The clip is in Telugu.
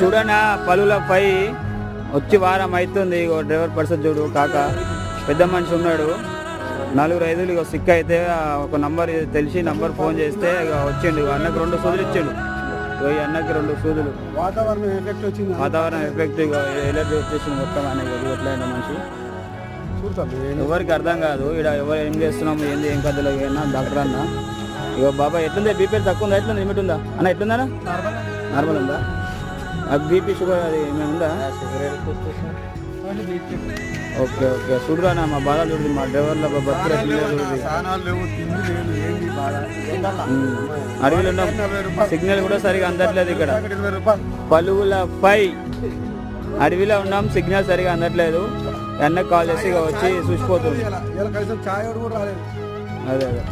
చూడనా పలులపై వచ్చి వారం అవుతుంది. డ్రైవర్ పర్సన్ చూడు కాక పెద్ద మనిషి ఉన్నాడు. 4-5 ఇక సిక్ అయితే ఒక నంబర్ తెలిసి నంబర్ ఫోన్ చేస్తే ఇక వచ్చిండు. అన్నకు 2 సూదులు ఇచ్చిండు. ఈ అన్నకి 2 సూదులు వాతావరణం ఎఫెక్ట్ ఇక ఎలర్జీ వచ్చేసింది మొత్తం. అనేది ఎట్లయినా మనిషి ఎవరికి అర్థం కాదు. ఇక్కడ ఎవరు ఏం చేస్తున్నాము ఏంది ఏం కథలో ఏమన్నా డాక్టర్ అన్న ఇక బాబా ఎట్లుంది బీపీ తక్కువ ఉందా ఎట్లుంది లిమిట్ ఉందా అన్న ఎట్లుందా నార్మల్ ఉందా అది బీపీ షుగర్ అది ఏమైనా ఉందా? ఓకే ఓకే చూడరానా మా బాధ చూడు మా డ్రైవర్ల బతుకులు అడవిలో ఉన్న సిగ్నల్ కూడా సరిగా అందట్లేదు. ఇక్కడ పలువులపై అడవిలో ఉన్నాం సిగ్నల్ సరిగా అందట్లేదు. అన్నకు కాల్ చేసి ఇక వచ్చి చూసిపోతుంది. అదే అదే